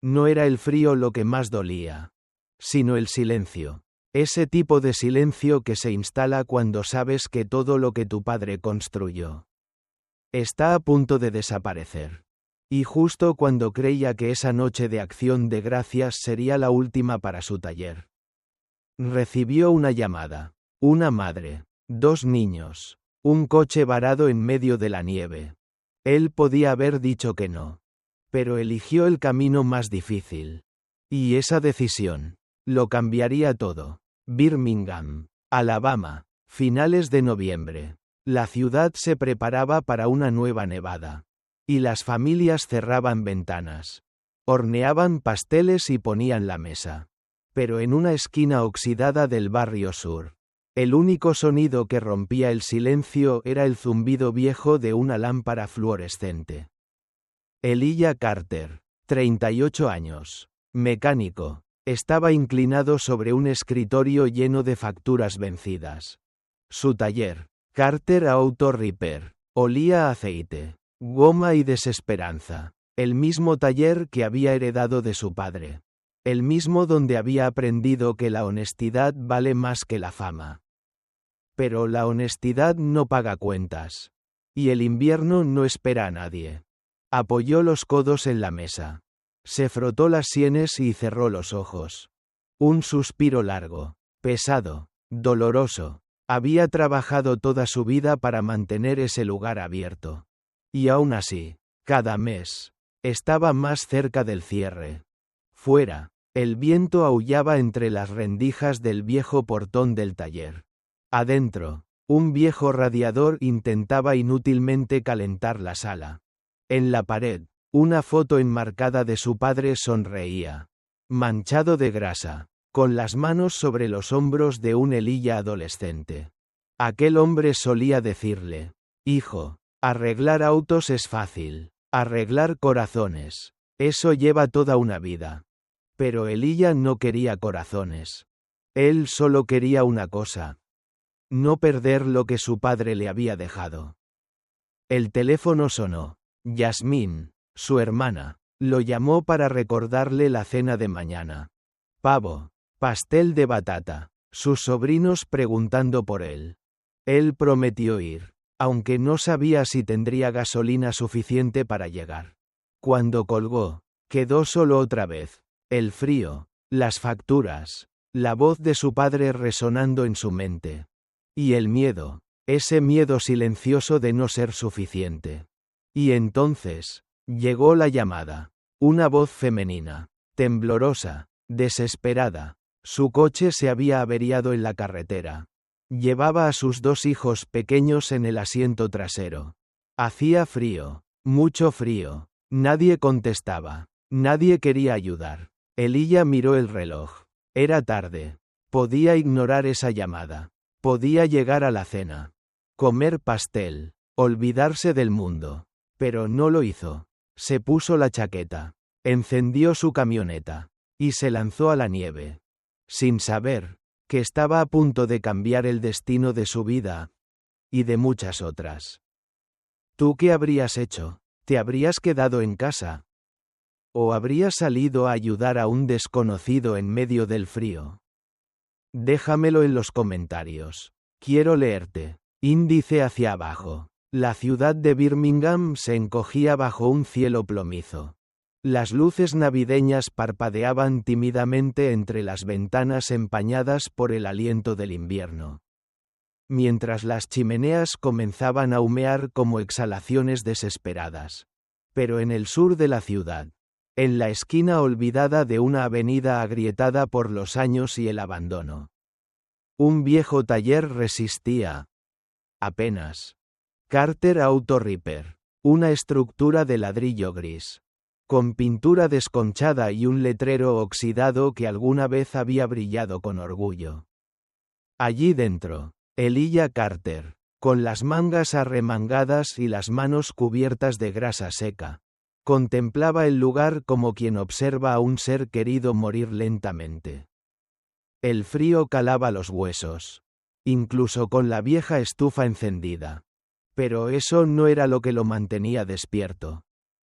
No era el frío lo que más dolía, sino el silencio. Ese tipo de silencio que se instala cuando sabes que todo lo que tu padre construyó está a punto de desaparecer. Y justo cuando creía que esa noche de acción de gracias sería la última para su taller, recibió una llamada. Una madre, 2 niños, un coche varado en medio de la nieve. Él podía haber dicho que no, pero eligió el camino más difícil. Y esa decisión lo cambiaría todo. Birmingham, Alabama, finales de noviembre. La ciudad se preparaba para una nueva nevada. Y las familias cerraban ventanas, horneaban pasteles y ponían la mesa. Pero en una esquina oxidada del barrio sur, el único sonido que rompía el silencio era el zumbido viejo de una lámpara fluorescente. Elijah Carter, 38 años, mecánico, estaba inclinado sobre un escritorio lleno de facturas vencidas. Su taller, Carter Auto Repair, olía a aceite, goma y desesperanza. El mismo taller que había heredado de su padre. El mismo donde había aprendido que la honestidad vale más que la fama. Pero la honestidad no paga cuentas. Y el invierno no espera a nadie. Apoyó los codos en la mesa. Se frotó las sienes y cerró los ojos. Un suspiro largo, pesado, doloroso. Había trabajado toda su vida para mantener ese lugar abierto. Y aún así, cada mes, estaba más cerca del cierre. Fuera, el viento aullaba entre las rendijas del viejo portón del taller. Adentro, un viejo radiador intentaba inútilmente calentar la sala. En la pared, una foto enmarcada de su padre sonreía, manchado de grasa, con las manos sobre los hombros de un Elijah adolescente. Aquel hombre solía decirle: hijo, arreglar autos es fácil, arreglar corazones, eso lleva toda una vida. Pero Elijah no quería corazones. Él solo quería una cosa: no perder lo que su padre le había dejado. El teléfono sonó. Yasmín, su hermana, lo llamó para recordarle la cena de mañana. Pavo, pastel de batata, sus sobrinos preguntando por él. Él prometió ir, aunque no sabía si tendría gasolina suficiente para llegar. Cuando colgó, quedó solo otra vez. El frío, las facturas, la voz de su padre resonando en su mente. Y el miedo, ese miedo silencioso de no ser suficiente. Y entonces, llegó la llamada. Una voz femenina, temblorosa, desesperada. Su coche se había averiado en la carretera. Llevaba a sus 2 hijos pequeños en el asiento trasero. Hacía frío, mucho frío. Nadie contestaba. Nadie quería ayudar. Elijah miró el reloj. Era tarde. Podía ignorar esa llamada. Podía llegar a la cena. Comer pastel. Olvidarse del mundo. Pero no lo hizo. Se puso la chaqueta. Encendió su camioneta. Y se lanzó a la nieve. Sin saber que estaba a punto de cambiar el destino de su vida. Y de muchas otras. ¿Tú qué habrías hecho? ¿Te habrías quedado en casa? ¿O habrías salido a ayudar a un desconocido en medio del frío? Déjamelo en los comentarios. Quiero leerte. Índice hacia abajo. La ciudad de Birmingham se encogía bajo un cielo plomizo. Las luces navideñas parpadeaban tímidamente entre las ventanas empañadas por el aliento del invierno. Mientras las chimeneas comenzaban a humear como exhalaciones desesperadas. Pero en el sur de la ciudad, en la esquina olvidada de una avenida agrietada por los años y el abandono, un viejo taller resistía. Apenas. Carter Auto Repair, una estructura de ladrillo gris, con pintura desconchada y un letrero oxidado que alguna vez había brillado con orgullo. Allí dentro, Elijah Carter, con las mangas arremangadas y las manos cubiertas de grasa seca, contemplaba el lugar como quien observa a un ser querido morir lentamente. El frío calaba los huesos, incluso con la vieja estufa encendida. Pero eso no era lo que lo mantenía despierto.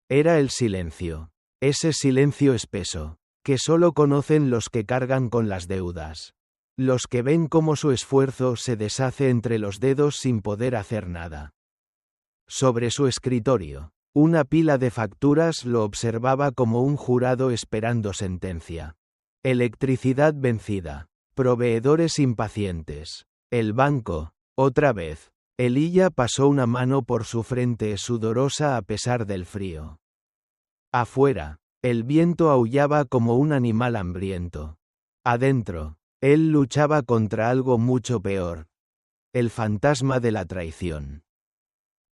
Era el silencio. Ese silencio espeso, que solo conocen los que cargan con las deudas. Los que ven cómo su esfuerzo se deshace entre los dedos sin poder hacer nada. Sobre su escritorio, una pila de facturas lo observaba como un jurado esperando sentencia. Electricidad vencida. Proveedores impacientes. El banco, otra vez. Elijah pasó una mano por su frente sudorosa a pesar del frío. Afuera, el viento aullaba como un animal hambriento. Adentro, él luchaba contra algo mucho peor. El fantasma de la traición.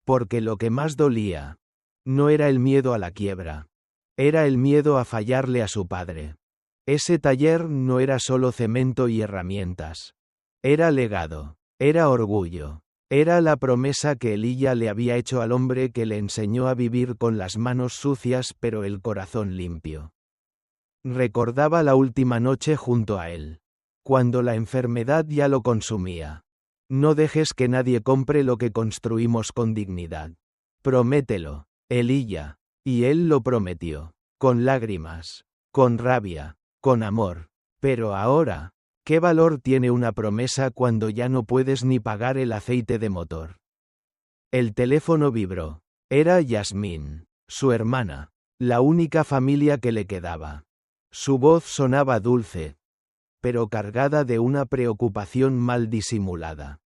Porque lo que más dolía no era el miedo a la quiebra. Era el miedo a fallarle a su padre. Ese taller no era solo cemento y herramientas. Era legado. Era orgullo. Era la promesa que Elijah le había hecho al hombre que le enseñó a vivir con las manos sucias pero el corazón limpio. Recordaba la última noche junto a él. Cuando la enfermedad ya lo consumía. No dejes que nadie compre lo que construimos con dignidad. Promételo, Elijah. Y él lo prometió. Con lágrimas. Con rabia. Con amor. Pero ahora, ¿qué valor tiene una promesa cuando ya no puedes ni pagar el aceite de motor? El teléfono vibró. Era Yasmín, su hermana, la única familia que le quedaba. Su voz sonaba dulce, pero cargada de una preocupación mal disimulada.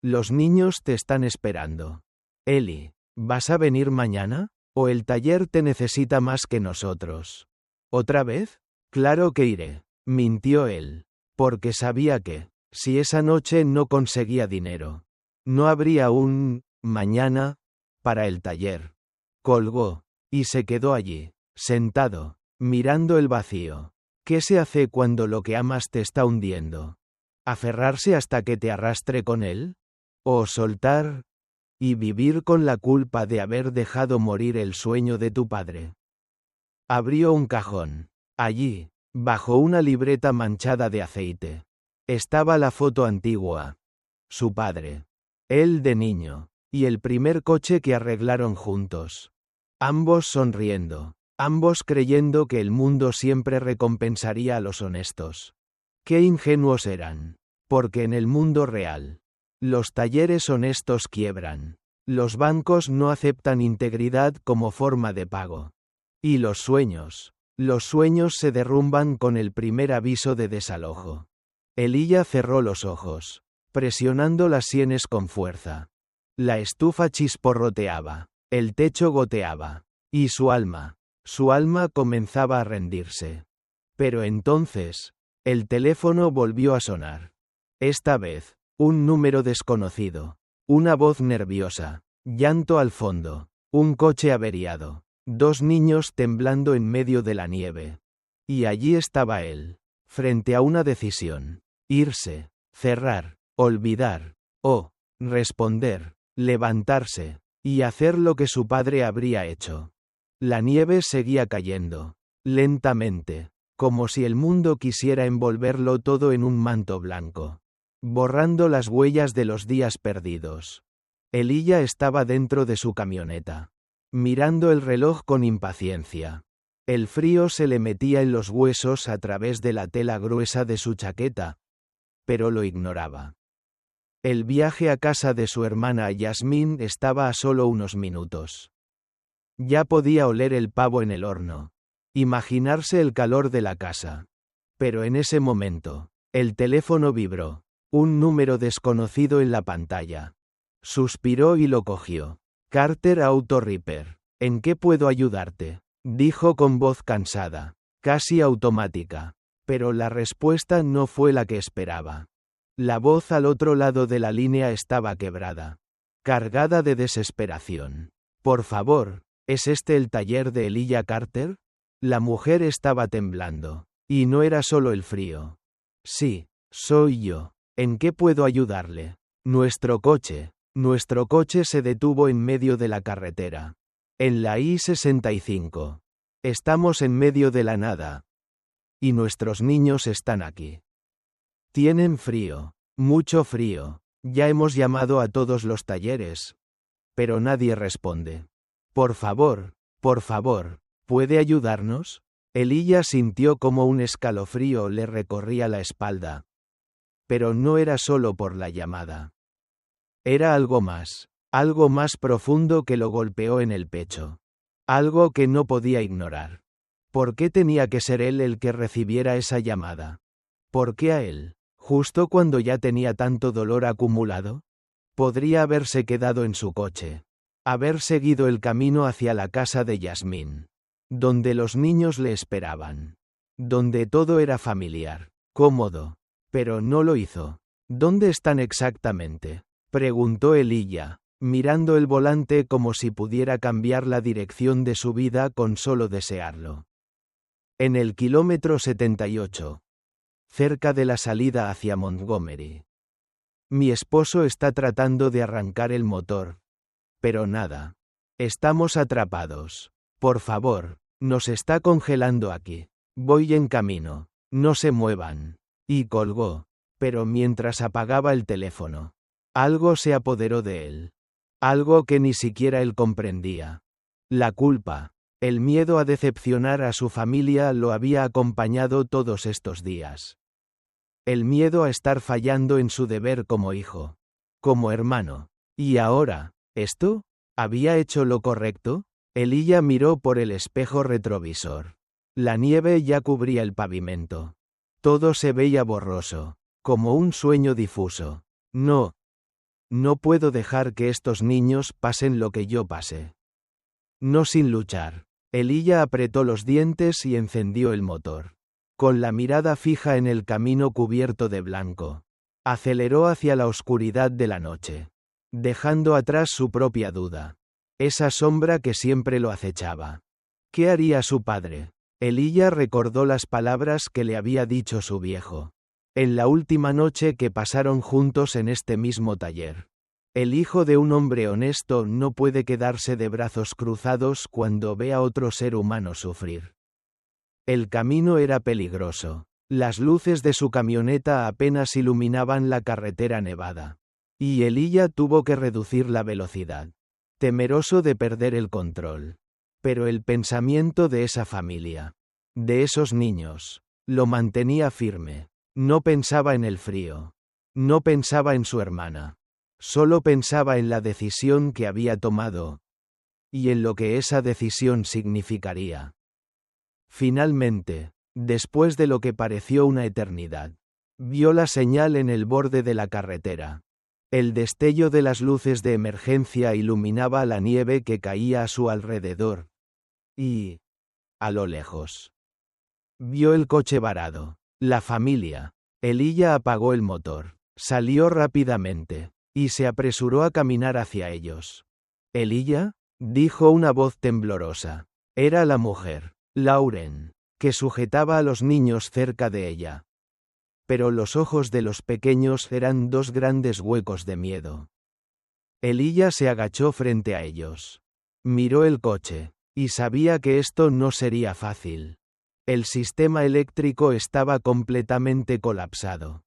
Los niños te están esperando. Eli, ¿vas a venir mañana? ¿O el taller te necesita más que nosotros? ¿Otra vez? Claro que iré, mintió él, porque sabía que, si esa noche no conseguía dinero, no habría un mañana para el taller. Colgó, y se quedó allí, sentado, mirando el vacío. ¿Qué se hace cuando lo que amas te está hundiendo? ¿Aferrarse hasta que te arrastre con él? ¿O soltar y vivir con la culpa de haber dejado morir el sueño de tu padre? Abrió un cajón. Allí, bajo una libreta manchada de aceite, estaba la foto antigua. Su padre. Él de niño. Y el primer coche que arreglaron juntos. Ambos sonriendo. Ambos creyendo que el mundo siempre recompensaría a los honestos. Qué ingenuos eran. Porque en el mundo real, los talleres honestos quiebran. Los bancos no aceptan integridad como forma de pago. Y los sueños se derrumban con el primer aviso de desalojo. Elijah cerró los ojos, presionando las sienes con fuerza. La estufa chisporroteaba, el techo goteaba, y su alma comenzaba a rendirse. Pero entonces, el teléfono volvió a sonar. Esta vez, un número desconocido, una voz nerviosa, llanto al fondo, un coche averiado, dos niños temblando en medio de la nieve. Y allí estaba él, frente a una decisión: irse, cerrar, olvidar, o responder, levantarse, y hacer lo que su padre habría hecho. La nieve seguía cayendo, lentamente, como si el mundo quisiera envolverlo todo en un manto blanco, borrando las huellas de los días perdidos. Elijah estaba dentro de su camioneta, mirando el reloj con impaciencia. El frío se le metía en los huesos a través de la tela gruesa de su chaqueta, pero lo ignoraba. El viaje a casa de su hermana Yasmín estaba a solo unos minutos. Ya podía oler el pavo en el horno, imaginarse el calor de la casa. Pero en ese momento, el teléfono vibró, un número desconocido en la pantalla. Suspiró y lo cogió. Carter Auto Repair. ¿En qué puedo ayudarte?, dijo con voz cansada, casi automática. Pero la respuesta no fue la que esperaba. La voz al otro lado de la línea estaba quebrada, cargada de desesperación. Por favor, ¿es este el taller de Elijah Carter? La mujer estaba temblando, y no era solo el frío. Sí, soy yo. ¿En qué puedo ayudarle? Nuestro coche se detuvo en medio de la carretera. En la I-65. Estamos en medio de la nada. Y nuestros niños están aquí. Tienen frío, mucho frío. Ya hemos llamado a todos los talleres. Pero nadie responde. Por favor, ¿Puede ayudarnos? Elijah sintió como un escalofrío le recorría la espalda. Pero no era solo por la llamada. Era algo más profundo que lo golpeó en el pecho. Algo que no podía ignorar. ¿Por qué tenía que ser él el que recibiera esa llamada? ¿Por qué a él? Justo cuando ya tenía tanto dolor acumulado. Podría haberse quedado en su coche. Haber seguido el camino hacia la casa de Yasmín. Donde los niños le esperaban. Donde todo era familiar, cómodo. Pero no lo hizo. ¿Dónde están exactamente? Preguntó Elijah, mirando el volante como si pudiera cambiar la dirección de su vida con solo desearlo. En el kilómetro 78. Cerca de la salida hacia Montgomery. Mi esposo está tratando de arrancar el motor. Pero nada. Estamos atrapados. Por favor, nos está congelando aquí. Voy en camino. No se muevan. Y colgó. Pero mientras apagaba el teléfono, algo se apoderó de él. Algo que ni siquiera él comprendía. La culpa, el miedo a decepcionar a su familia lo había acompañado todos estos días. El miedo a estar fallando en su deber como hijo. Como hermano. ¿Y ahora, esto? ¿Había hecho lo correcto? Elijah miró por el espejo retrovisor. La nieve ya cubría el pavimento. Todo se veía borroso. Como un sueño difuso. No. No puedo dejar que estos niños pasen lo que yo pasé. No sin luchar. Elijah apretó los dientes y encendió el motor. Con la mirada fija en el camino cubierto de blanco. Aceleró hacia la oscuridad de la noche. Dejando atrás su propia duda. Esa sombra que siempre lo acechaba. ¿Qué haría su padre? Elijah recordó las palabras que le había dicho su viejo. En la última noche que pasaron juntos en este mismo taller. El hijo de un hombre honesto no puede quedarse de brazos cruzados cuando ve a otro ser humano sufrir. El camino era peligroso. Las luces de su camioneta apenas iluminaban la carretera nevada. Y Elijah tuvo que reducir la velocidad. Temeroso de perder el control. Pero el pensamiento de esa familia. De esos niños. Lo mantenía firme. No pensaba en el frío. No pensaba en su hermana. Solo pensaba en la decisión que había tomado. Y en lo que esa decisión significaría. Finalmente, después de lo que pareció una eternidad, vio la señal en el borde de la carretera. El destello de las luces de emergencia iluminaba la nieve que caía a su alrededor. Y, a lo lejos, vio el coche varado. La familia. Elijah apagó el motor. Salió rápidamente. Y se apresuró a caminar hacia ellos. ¿Elijah? Dijo una voz temblorosa. Era la mujer, Lauren, que sujetaba a los niños cerca de ella. Pero los ojos de los pequeños eran dos grandes huecos de miedo. Elijah se agachó frente a ellos. Miró el coche. Y sabía que esto no sería fácil. El sistema eléctrico estaba completamente colapsado.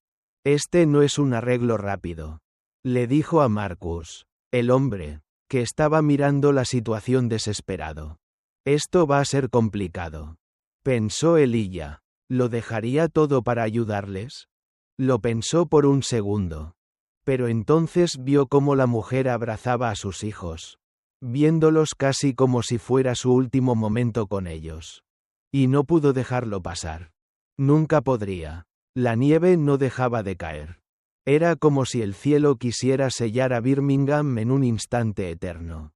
Este no es un arreglo rápido. Le dijo a Marcus, el hombre, que estaba mirando la situación desesperado. Esto va a ser complicado. Pensó Elijah. ¿Lo dejaría todo para ayudarles? Lo pensó por un segundo. Pero entonces vio cómo la mujer abrazaba a sus hijos, viéndolos casi como si fuera su último momento con ellos. Y no pudo dejarlo pasar. Nunca podría. La nieve no dejaba de caer. Era como si el cielo quisiera sellar a Birmingham en un instante eterno.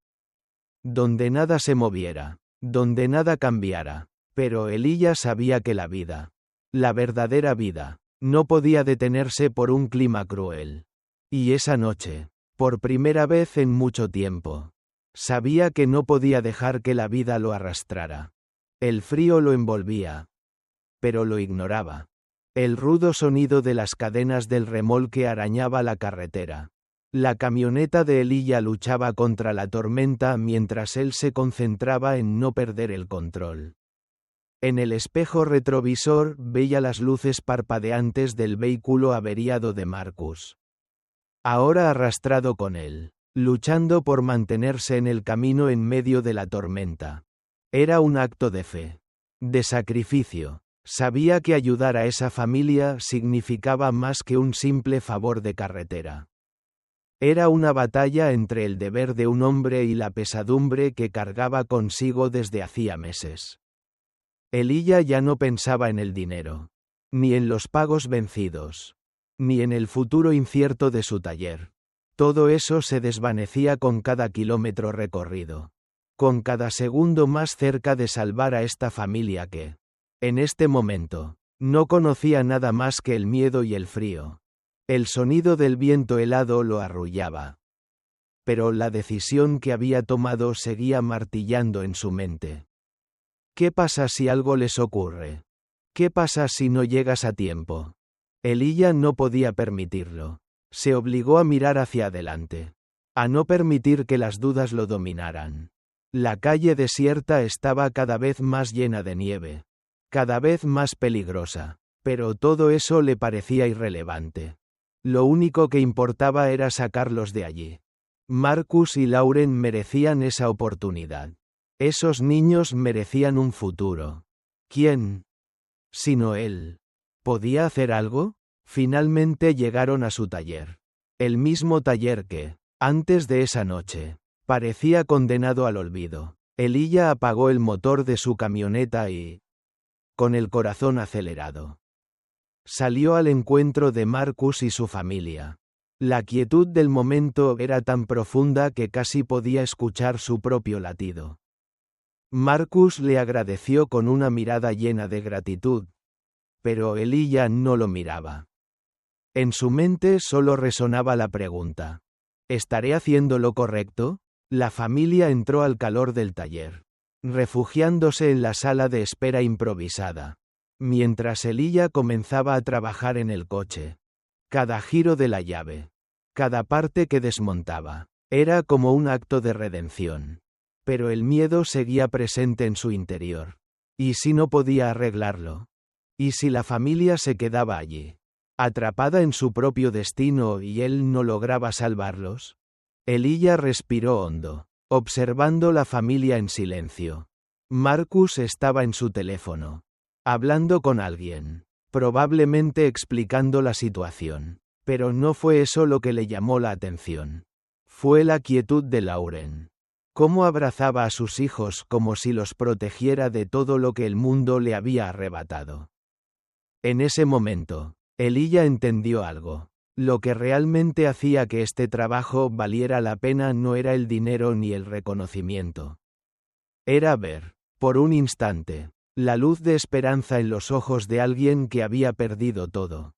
Donde nada se moviera, donde nada cambiara. Pero Elijah sabía que la vida, la verdadera vida, no podía detenerse por un clima cruel. Y esa noche, por primera vez en mucho tiempo, sabía que no podía dejar que la vida lo arrastrara. El frío lo envolvía. Pero lo ignoraba. El rudo sonido de las cadenas del remolque arañaba la carretera. La camioneta de Elijah luchaba contra la tormenta mientras él se concentraba en no perder el control. En el espejo retrovisor veía las luces parpadeantes del vehículo averiado de Marcus. Ahora arrastrado con él, luchando por mantenerse en el camino en medio de la tormenta. Era un acto de fe. De sacrificio. Sabía que ayudar a esa familia significaba más que un simple favor de carretera. Era una batalla entre el deber de un hombre y la pesadumbre que cargaba consigo desde hacía meses. Elijah ya no pensaba en el dinero, ni en los pagos vencidos, ni en el futuro incierto de su taller. Todo eso se desvanecía con cada kilómetro recorrido, con cada segundo más cerca de salvar a esta familia que, en este momento, no conocía nada más que el miedo y el frío. El sonido del viento helado lo arrullaba. Pero la decisión que había tomado seguía martillando en su mente. ¿Qué pasa si algo les ocurre? ¿Qué pasa si no llegas a tiempo? Elijah no podía permitirlo. Se obligó a mirar hacia adelante. A no permitir que las dudas lo dominaran. La calle desierta estaba cada vez más llena de nieve. Cada vez más peligrosa. Pero todo eso le parecía irrelevante. Lo único que importaba era sacarlos de allí. Marcus y Lauren merecían esa oportunidad. Esos niños merecían un futuro. ¿Quién? Sino él. ¿Podía hacer algo? Finalmente llegaron a su taller. El mismo taller que, antes de esa noche, parecía condenado al olvido. Elijah apagó el motor de su camioneta y, con el corazón acelerado, salió al encuentro de Marcus y su familia. La quietud del momento era tan profunda que casi podía escuchar su propio latido. Marcus le agradeció con una mirada llena de gratitud, pero Elijah no lo miraba. En su mente solo resonaba la pregunta: ¿estaré haciendo lo correcto? La familia entró al calor del taller, refugiándose en la sala de espera improvisada, mientras Elijah comenzaba a trabajar en el coche. Cada giro de la llave, cada parte que desmontaba, era como un acto de redención. Pero el miedo seguía presente en su interior. ¿Y si no podía arreglarlo? ¿Y si la familia se quedaba allí, atrapada en su propio destino y él no lograba salvarlos? Elijah respiró hondo, observando la familia en silencio. Marcus estaba en su teléfono, hablando con alguien, probablemente explicando la situación. Pero no fue eso lo que le llamó la atención. Fue la quietud de Lauren. Cómo abrazaba a sus hijos como si los protegiera de todo lo que el mundo le había arrebatado. En ese momento, Elijah entendió algo. Lo que realmente hacía que este trabajo valiera la pena no era el dinero ni el reconocimiento. Era ver, por un instante, la luz de esperanza en los ojos de alguien que había perdido todo.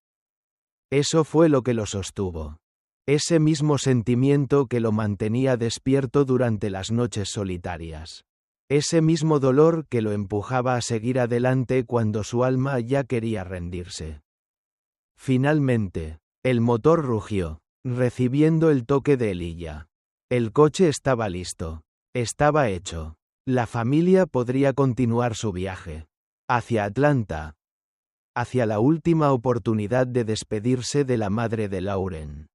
Eso fue lo que lo sostuvo. Ese mismo sentimiento que lo mantenía despierto durante las noches solitarias. Ese mismo dolor que lo empujaba a seguir adelante cuando su alma ya quería rendirse. Finalmente, el motor rugió, recibiendo el toque de Elijah. El coche estaba listo. Estaba hecho. La familia podría continuar su viaje. Hacia Atlanta. Hacia la última oportunidad de despedirse de la madre de Lauren.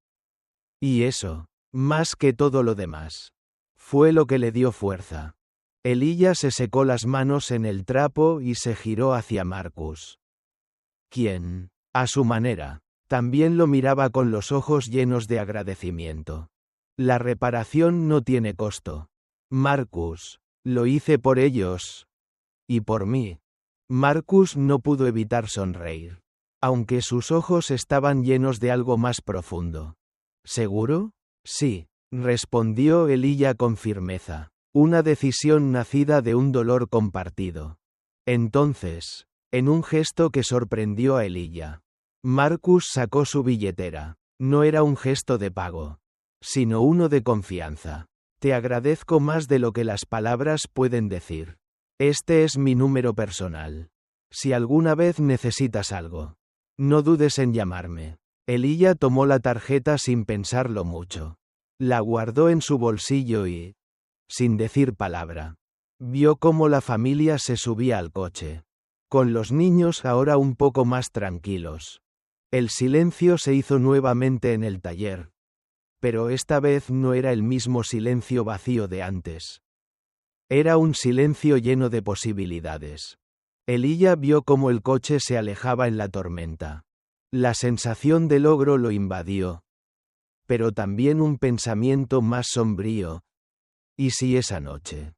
Y eso, más que todo lo demás, fue lo que le dio fuerza. Elijah se secó las manos en el trapo y se giró hacia Marcus, quien, a su manera, también lo miraba con los ojos llenos de agradecimiento. La reparación no tiene costo. Marcus, lo hice por ellos. Y por mí. Marcus no pudo evitar sonreír, aunque sus ojos estaban llenos de algo más profundo. ¿Seguro? Sí, respondió Elijah con firmeza. Una decisión nacida de un dolor compartido. Entonces, en un gesto que sorprendió a Elijah, Marcus sacó su billetera. No era un gesto de pago, sino uno de confianza. Te agradezco más de lo que las palabras pueden decir. Este es mi número personal. Si alguna vez necesitas algo, no dudes en llamarme. Elijah tomó la tarjeta sin pensarlo mucho. La guardó en su bolsillo y, sin decir palabra, vio cómo la familia se subía al coche, con los niños ahora un poco más tranquilos. El silencio se hizo nuevamente en el taller. Pero esta vez no era el mismo silencio vacío de antes. Era un silencio lleno de posibilidades. Elijah vio cómo el coche se alejaba en la tormenta. La sensación de logro lo invadió. Pero también un pensamiento más sombrío. ¿Y si esa noche?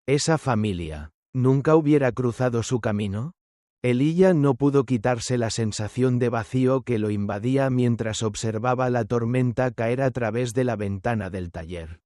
Esa familia, ¿nunca hubiera cruzado su camino? Elijah no pudo quitarse la sensación de vacío que lo invadía mientras observaba la tormenta caer a través de la ventana del taller.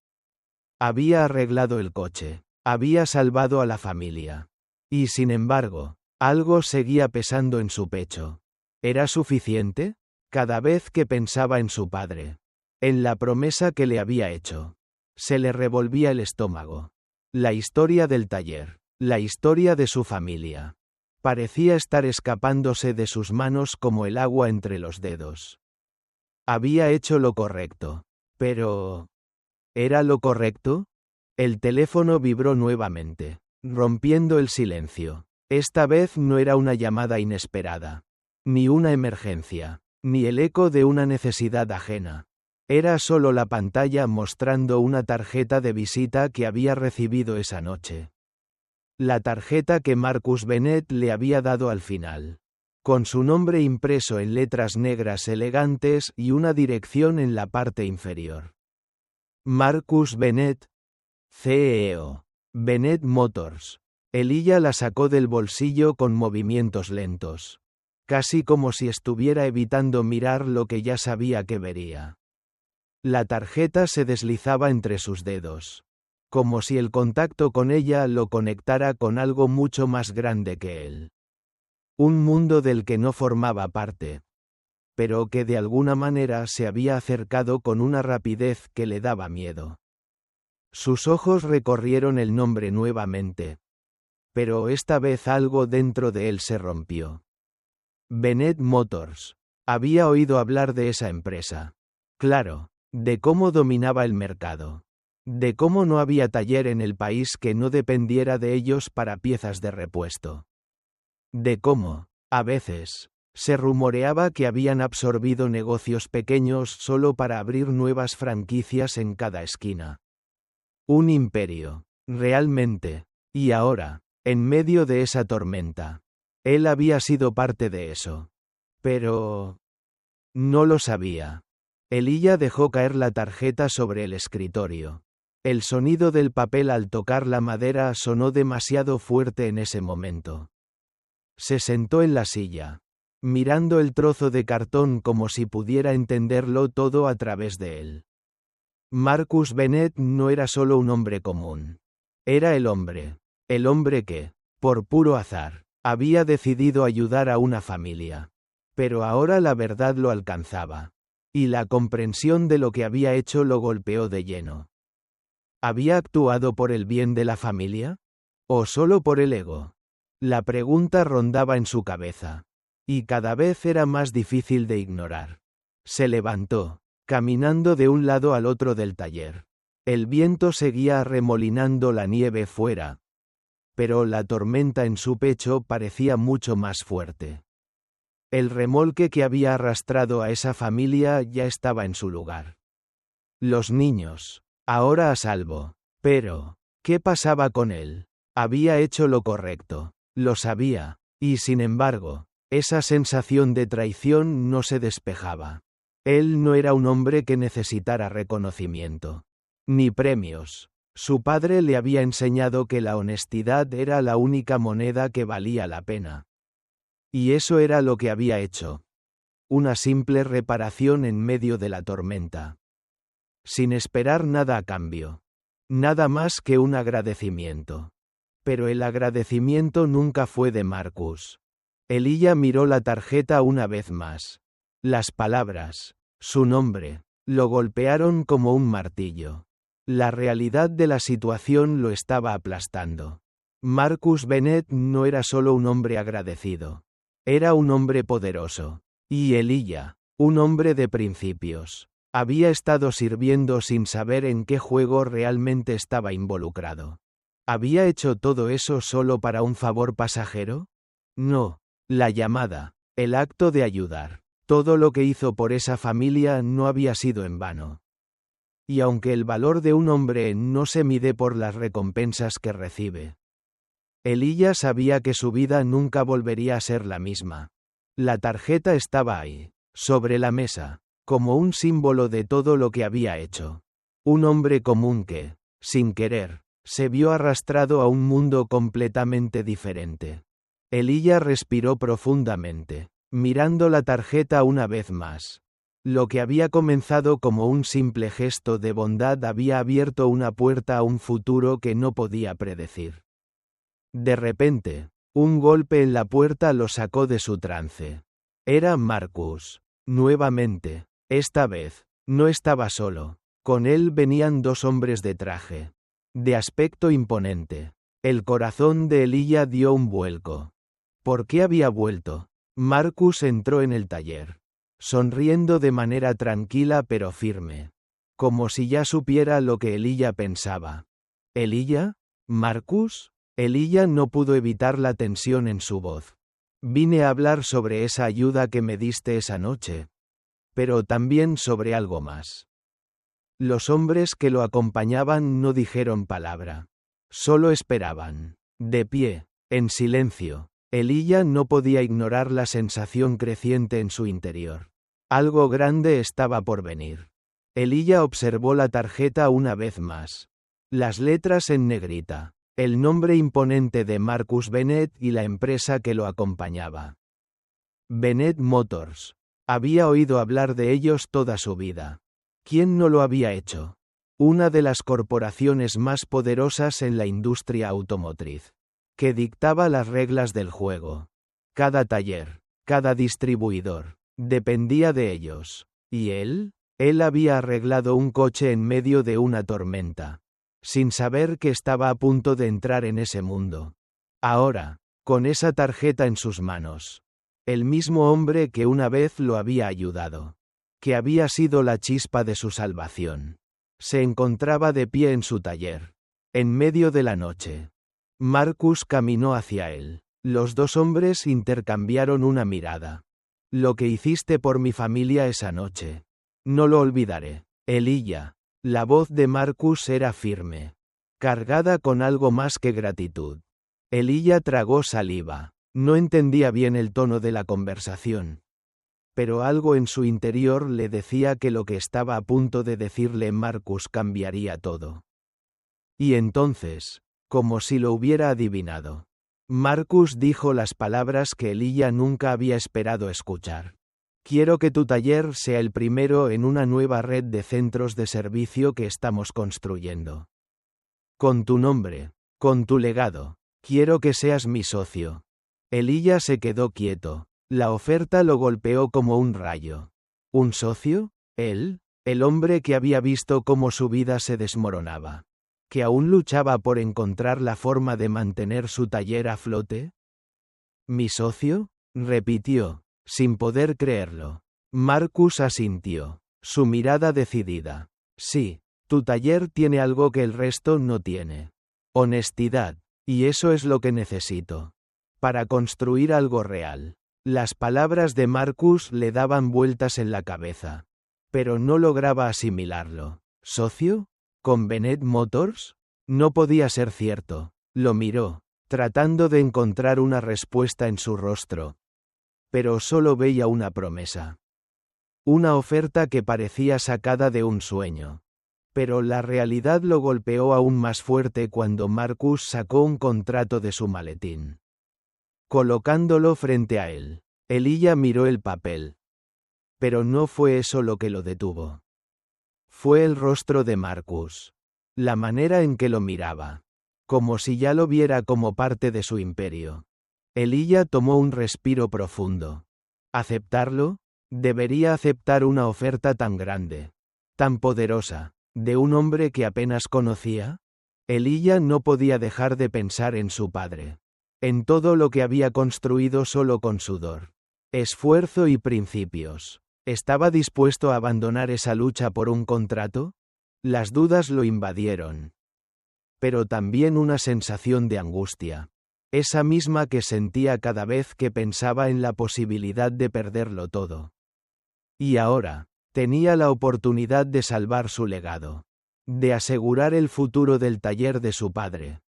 Había arreglado el coche, había salvado a la familia. Y sin embargo, algo seguía pesando en su pecho. ¿Era suficiente? Cada vez que pensaba en su padre, en la promesa que le había hecho, se le revolvía el estómago. La historia del taller, la historia de su familia. Parecía estar escapándose de sus manos como el agua entre los dedos. Había hecho lo correcto. Pero... ¿era lo correcto? El teléfono vibró nuevamente, rompiendo el silencio. Esta vez no era una llamada inesperada, ni una emergencia, ni el eco de una necesidad ajena. Era solo la pantalla mostrando una tarjeta de visita que había recibido esa noche. La tarjeta que Marcus Bennett le había dado al final, con su nombre impreso en letras negras elegantes y una dirección en la parte inferior. Marcus Bennett, CEO. Bennett Motors. Elijah la sacó del bolsillo con movimientos lentos, casi como si estuviera evitando mirar lo que ya sabía que vería. La tarjeta se deslizaba entre sus dedos, como si el contacto con ella lo conectara con algo mucho más grande que él. Un mundo del que no formaba parte, pero que de alguna manera se había acercado con una rapidez que le daba miedo. Sus ojos recorrieron el nombre nuevamente, pero esta vez algo dentro de él se rompió. Bennett Motors. Había oído hablar de esa empresa. Claro, de cómo dominaba el mercado. De cómo no había taller en el país que no dependiera de ellos para piezas de repuesto. De cómo, a veces, se rumoreaba que habían absorbido negocios pequeños solo para abrir nuevas franquicias en cada esquina. Un imperio, realmente. Y ahora, en medio de esa tormenta, él había sido parte de eso. Pero... no lo sabía. Elijah dejó caer la tarjeta sobre el escritorio. El sonido del papel al tocar la madera sonó demasiado fuerte en ese momento. Se sentó en la silla, mirando el trozo de cartón como si pudiera entenderlo todo a través de él. Marcus Bennett no era solo un hombre común. Era el hombre que, por puro azar, había decidido ayudar a una familia. Pero ahora la verdad lo alcanzaba. Y la comprensión de lo que había hecho lo golpeó de lleno. ¿Había actuado por el bien de la familia? ¿O solo por el ego? La pregunta rondaba en su cabeza. Y cada vez era más difícil de ignorar. Se levantó, caminando de un lado al otro del taller. El viento seguía arremolinando la nieve fuera. Pero la tormenta en su pecho parecía mucho más fuerte. El remolque que había arrastrado a esa familia ya estaba en su lugar. Los niños, ahora a salvo. Pero, ¿qué pasaba con él? Había hecho lo correcto, lo sabía, y sin embargo, esa sensación de traición no se despejaba. Él no era un hombre que necesitara reconocimiento, ni premios. Su padre le había enseñado que la honestidad era la única moneda que valía la pena. Y eso era lo que había hecho. Una simple reparación en medio de la tormenta. Sin esperar nada a cambio. Nada más que un agradecimiento. Pero el agradecimiento nunca fue de Marcus. Elijah miró la tarjeta una vez más. Las palabras, su nombre, lo golpearon como un martillo. La realidad de la situación lo estaba aplastando. Marcus Bennett no era solo un hombre agradecido. Era un hombre poderoso. Y Elijah, un hombre de principios, había estado sirviendo sin saber en qué juego realmente estaba involucrado. ¿Había hecho todo eso solo para un favor pasajero? No. La llamada, el acto de ayudar, todo lo que hizo por esa familia no había sido en vano. Y aunque el valor de un hombre no se mide por las recompensas que recibe. Elijah sabía que su vida nunca volvería a ser la misma. La tarjeta estaba ahí, sobre la mesa, como un símbolo de todo lo que había hecho. Un hombre común que, sin querer, se vio arrastrado a un mundo completamente diferente. Elijah respiró profundamente, mirando la tarjeta una vez más. Lo que había comenzado como un simple gesto de bondad había abierto una puerta a un futuro que no podía predecir. De repente, un golpe en la puerta lo sacó de su trance. Era Marcus. Nuevamente. Esta vez, no estaba solo. Con él venían dos hombres de traje. De aspecto imponente. El corazón de Elijah dio un vuelco. ¿Por qué había vuelto? Marcus entró en el taller, sonriendo de manera tranquila pero firme. Como si ya supiera lo que Elijah pensaba. ¿Elijah? ¿Marcus? Elijah no pudo evitar la tensión en su voz. Vine a hablar sobre esa ayuda que me diste esa noche. Pero también sobre algo más. Los hombres que lo acompañaban no dijeron palabra. Solo esperaban. De pie, en silencio. Elijah no podía ignorar la sensación creciente en su interior. Algo grande estaba por venir. Elijah observó la tarjeta una vez más. Las letras en negrita. El nombre imponente de Marcus Bennett y la empresa que lo acompañaba. Bennett Motors. Había oído hablar de ellos toda su vida. ¿Quién no lo había hecho? Una de las corporaciones más poderosas en la industria automotriz. Que dictaba las reglas del juego. Cada taller, cada distribuidor, dependía de ellos. ¿Y él? Él había arreglado un coche en medio de una tormenta. Sin saber que estaba a punto de entrar en ese mundo. Ahora, con esa tarjeta en sus manos. El mismo hombre que una vez lo había ayudado. Que había sido la chispa de su salvación. Se encontraba de pie en su taller. En medio de la noche. Marcus caminó hacia él. Los dos hombres intercambiaron una mirada. Lo que hiciste por mi familia esa noche. No lo olvidaré. Elijah. La voz de Marcus era firme. Cargada con algo más que gratitud. Elijah tragó saliva. No entendía bien el tono de la conversación. Pero algo en su interior le decía que lo que estaba a punto de decirle Marcus cambiaría todo. Y entonces, como si lo hubiera adivinado, Marcus dijo las palabras que Elijah nunca había esperado escuchar. Quiero que tu taller sea el primero en una nueva red de centros de servicio que estamos construyendo. Con tu nombre, con tu legado, quiero que seas mi socio. Elijah se quedó quieto. La oferta lo golpeó como un rayo. ¿Un socio? ¿Él? El hombre que había visto cómo su vida se desmoronaba. ¿Que aún luchaba por encontrar la forma de mantener su taller a flote? ¿Mi socio? Repitió, sin poder creerlo. Marcus asintió, su mirada decidida. Sí, tu taller tiene algo que el resto no tiene. Honestidad. Y eso es lo que necesito. Para construir algo real. Las palabras de Marcus le daban vueltas en la cabeza. Pero no lograba asimilarlo. ¿Socio? ¿Con Bennett Motors? No podía ser cierto. Lo miró, tratando de encontrar una respuesta en su rostro. Pero solo veía una promesa. Una oferta que parecía sacada de un sueño. Pero la realidad lo golpeó aún más fuerte cuando Marcus sacó un contrato de su maletín. Colocándolo frente a él, Elijah miró el papel. Pero no fue eso lo que lo detuvo. Fue el rostro de Marcus. La manera en que lo miraba. Como si ya lo viera como parte de su imperio. Elijah tomó un respiro profundo. ¿Aceptarlo? Debería aceptar una oferta tan grande. Tan poderosa. ¿De un hombre que apenas conocía? Elijah no podía dejar de pensar en su padre. En todo lo que había construido solo con sudor. Esfuerzo y principios. ¿Estaba dispuesto a abandonar esa lucha por un contrato? Las dudas lo invadieron. Pero también una sensación de angustia. Esa misma que sentía cada vez que pensaba en la posibilidad de perderlo todo. Y ahora, Tenía la oportunidad de salvar su legado, de asegurar el futuro del taller de su padre.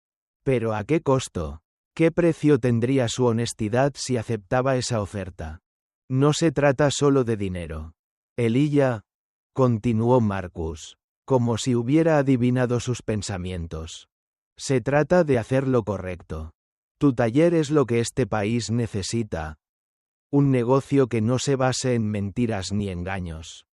Pero ¿a qué costo? ¿Qué precio tendría su honestidad si aceptaba esa oferta? No se trata solo de dinero. Elijah, continuó Marcus, como si hubiera adivinado sus pensamientos. Se trata de hacer lo correcto. Tu taller es lo que este país necesita. Un negocio que no se base en mentiras ni engaños.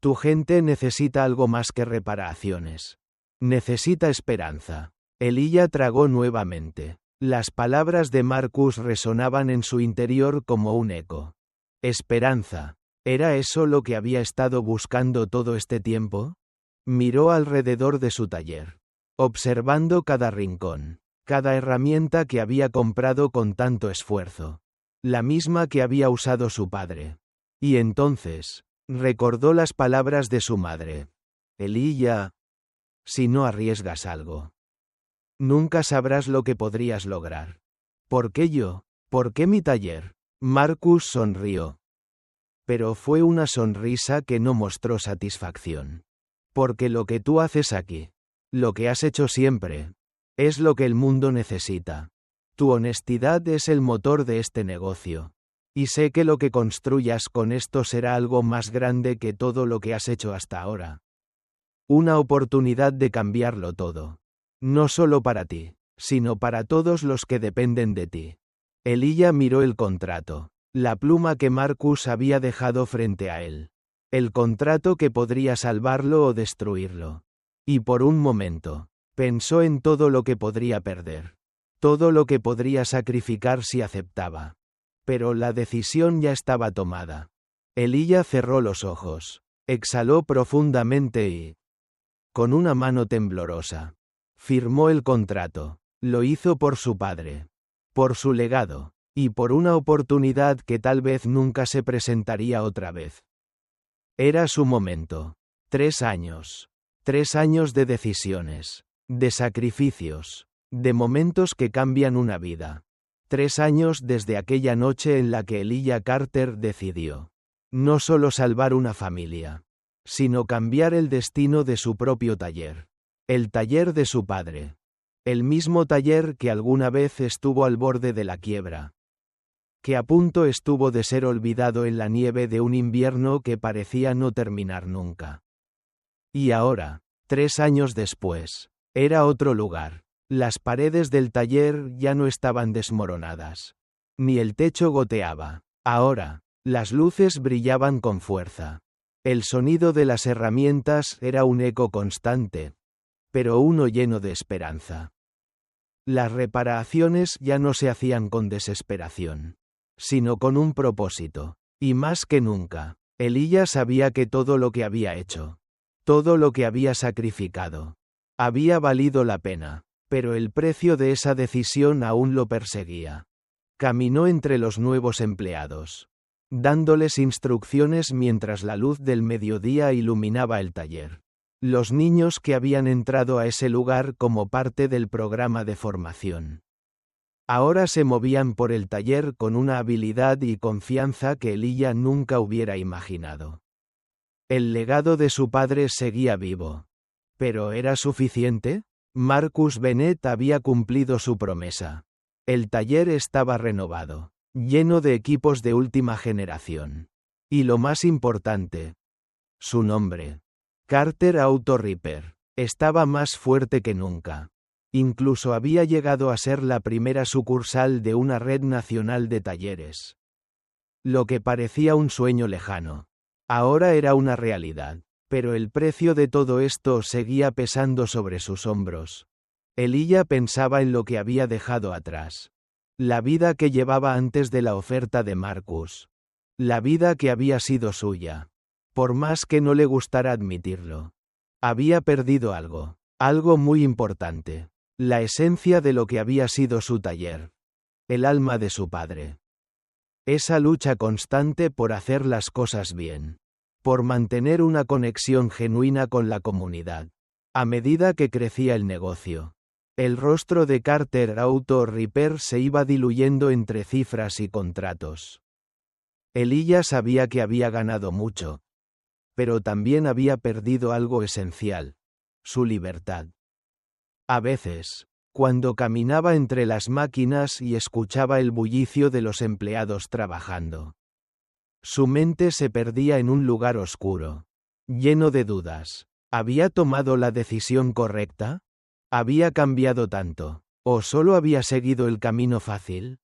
Tu gente necesita algo más que reparaciones. Necesita esperanza. Elijah tragó nuevamente. Las palabras de Marcus resonaban en su interior como un eco. Esperanza. ¿Era eso lo que había estado buscando todo este tiempo? Miró alrededor de su taller, observando cada rincón, cada herramienta que había comprado con tanto esfuerzo, la misma que había usado su padre. Y entonces, recordó las palabras de su madre. Elijah, si no arriesgas algo, nunca sabrás lo que podrías lograr. ¿Por qué yo? ¿Por qué mi taller? Marcus sonrió. Pero fue una sonrisa que no mostró satisfacción. Porque lo que tú haces aquí, lo que has hecho siempre, es lo que el mundo necesita. Tu honestidad es el motor de este negocio. Y sé que lo que construyas con esto será algo más grande que todo lo que has hecho hasta ahora. Una oportunidad de cambiarlo todo. No solo para ti, sino para todos los que dependen de ti. Elijah miró el contrato, la pluma que Marcus había dejado frente a él. El contrato que podría salvarlo o destruirlo. Y por un momento, pensó en todo lo que podría perder. Todo lo que podría sacrificar si aceptaba. Pero la decisión ya estaba tomada. Elijah cerró los ojos, exhaló profundamente y, con una mano temblorosa, firmó el contrato. Lo hizo por su padre, por su legado, y por una oportunidad que tal vez nunca se presentaría otra vez. Era su momento. 3 años. 3 años de decisiones, de sacrificios, de momentos que cambian una vida. 3 años desde aquella noche en la que Elijah Carter decidió no solo salvar una familia, sino cambiar el destino de su propio taller. El taller de su padre. El mismo taller que alguna vez estuvo al borde de la quiebra. Que a punto estuvo de ser olvidado en la nieve de un invierno que parecía no terminar nunca. Y ahora, 3 años después, era otro lugar. Las paredes del taller ya no estaban desmoronadas. Ni el techo goteaba. Ahora, las luces brillaban con fuerza. El sonido de las herramientas era un eco constante, pero uno lleno de esperanza. Las reparaciones ya no se hacían con desesperación, sino con un propósito. Y más que nunca, Elijah sabía que todo lo que había hecho, todo lo que había sacrificado, había valido la pena, pero el precio de esa decisión aún lo perseguía. Caminó entre los nuevos empleados, dándoles instrucciones mientras la luz del mediodía iluminaba el taller. Los niños que habían entrado a ese lugar como parte del programa de formación. Ahora se movían por el taller con una habilidad y confianza que Elijah nunca hubiera imaginado. El legado de su padre seguía vivo. ¿Pero era suficiente? Marcus Bennett había cumplido su promesa. El taller estaba renovado, lleno de equipos de última generación. Y lo más importante, su nombre, Carter Auto Repair, estaba más fuerte que nunca. Incluso había llegado a ser la primera sucursal de una red nacional de talleres. Lo que parecía un sueño lejano, ahora era una realidad. Pero el precio de todo esto seguía pesando sobre sus hombros. Elijah pensaba en lo que había dejado atrás. La vida que llevaba antes de la oferta de Marcus. La vida que había sido suya. Por más que no le gustara admitirlo. Había perdido algo. Algo muy importante. La esencia de lo que había sido su taller. El alma de su padre. Esa lucha constante por hacer las cosas bien. Por mantener una conexión genuina con la comunidad. A medida que crecía el negocio, el rostro de Carter Auto Repair se iba diluyendo entre cifras y contratos. Elijah sabía que había ganado mucho. pero también había perdido algo esencial: su libertad. A veces, cuando caminaba entre las máquinas y escuchaba el bullicio de los empleados trabajando, su mente se perdía en un lugar oscuro, lleno de dudas. ¿Había tomado la decisión correcta? ¿Había cambiado tanto? ¿O solo había seguido el camino fácil?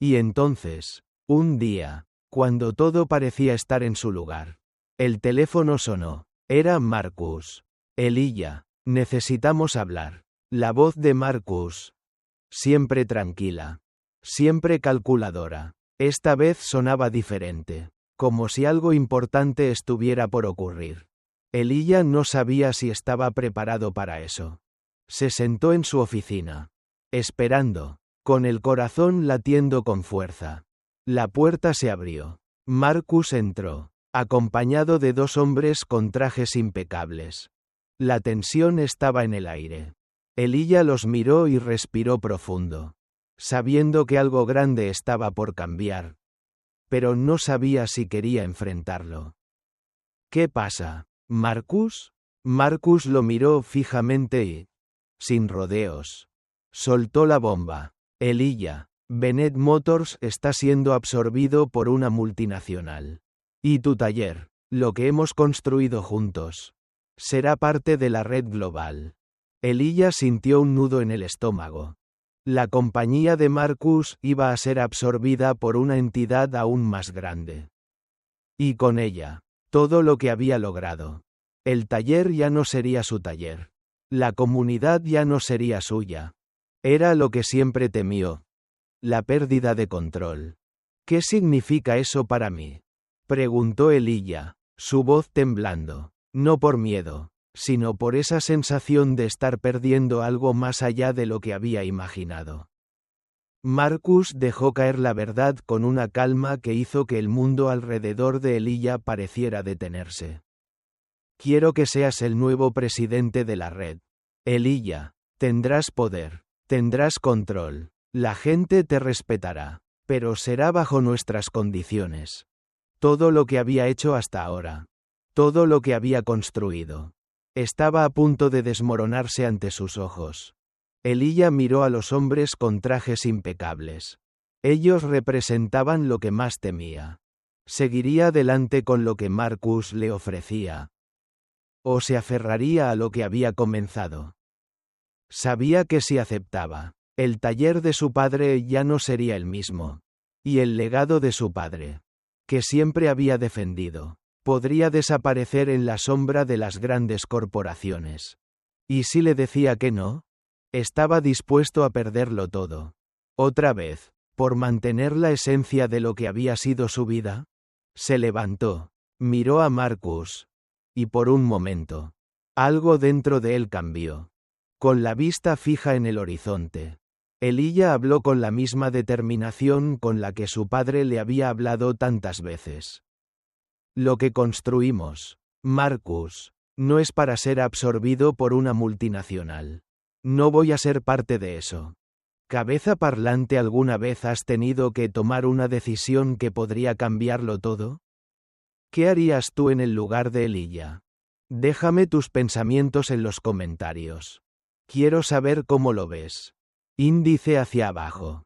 Y entonces, un día, cuando todo parecía estar en su lugar, el teléfono sonó. Era Marcus. Elijah, necesitamos hablar. La voz de Marcus. Siempre tranquila. Siempre calculadora. Esta vez sonaba diferente, como si algo importante estuviera por ocurrir. Elijah no sabía si estaba preparado para eso. Se sentó en su oficina, esperando, con el corazón latiendo con fuerza. La puerta se abrió. Marcus entró, acompañado de dos hombres con trajes impecables. La tensión estaba en el aire. Elijah los miró y respiró profundo, sabiendo que algo grande estaba por cambiar. Pero no sabía si quería enfrentarlo. ¿Qué pasa, Marcus? Marcus lo miró fijamente y, sin rodeos, soltó la bomba. Elijah, Bennett Motors está siendo absorbido por una multinacional. Y tu taller, lo que hemos construido juntos, será parte de la red global. Elijah sintió un nudo en el estómago. La compañía de Marcus iba a ser absorbida por una entidad aún más grande. Y con ella, todo lo que había logrado. El taller ya no sería su taller. La comunidad ya no sería suya. Era lo que siempre temió. La pérdida de control. ¿Qué significa eso para mí?, preguntó Elijah, su voz temblando, no por miedo, sino por esa sensación de estar perdiendo algo más allá de lo que había imaginado. Marcus dejó caer la verdad con una calma que hizo que el mundo alrededor de Elijah pareciera detenerse. Quiero que seas el nuevo presidente de la red. Elijah, tendrás poder, tendrás control, la gente te respetará, pero será bajo nuestras condiciones. Todo lo que había hecho hasta ahora, todo lo que había construido, estaba a punto de desmoronarse ante sus ojos. Elijah miró a los hombres con trajes impecables. Ellos representaban lo que más temía. ¿Seguiría adelante con lo que Marcus le ofrecía? ¿O se aferraría a lo que había comenzado? Sabía que si aceptaba, el taller de su padre ya no sería el mismo. Y el legado de su padre, que siempre había defendido, podría desaparecer en la sombra de las grandes corporaciones. ¿Y si le decía que no? Estaba dispuesto a perderlo todo. Otra vez, por mantener la esencia de lo que había sido su vida. Se levantó, miró a Marcus. Y por un momento, algo dentro de él cambió. Con la vista fija en el horizonte, Elijah habló con la misma determinación con la que su padre le había hablado tantas veces. Lo que construimos, Marcus, no es para ser absorbido por una multinacional. No voy a ser parte de eso. Cabeza parlante, ¿alguna vez has tenido que tomar una decisión que podría cambiarlo todo? ¿Qué harías tú en el lugar de Elijah? Déjame tus pensamientos en los comentarios. Quiero saber cómo lo ves. Índice hacia abajo.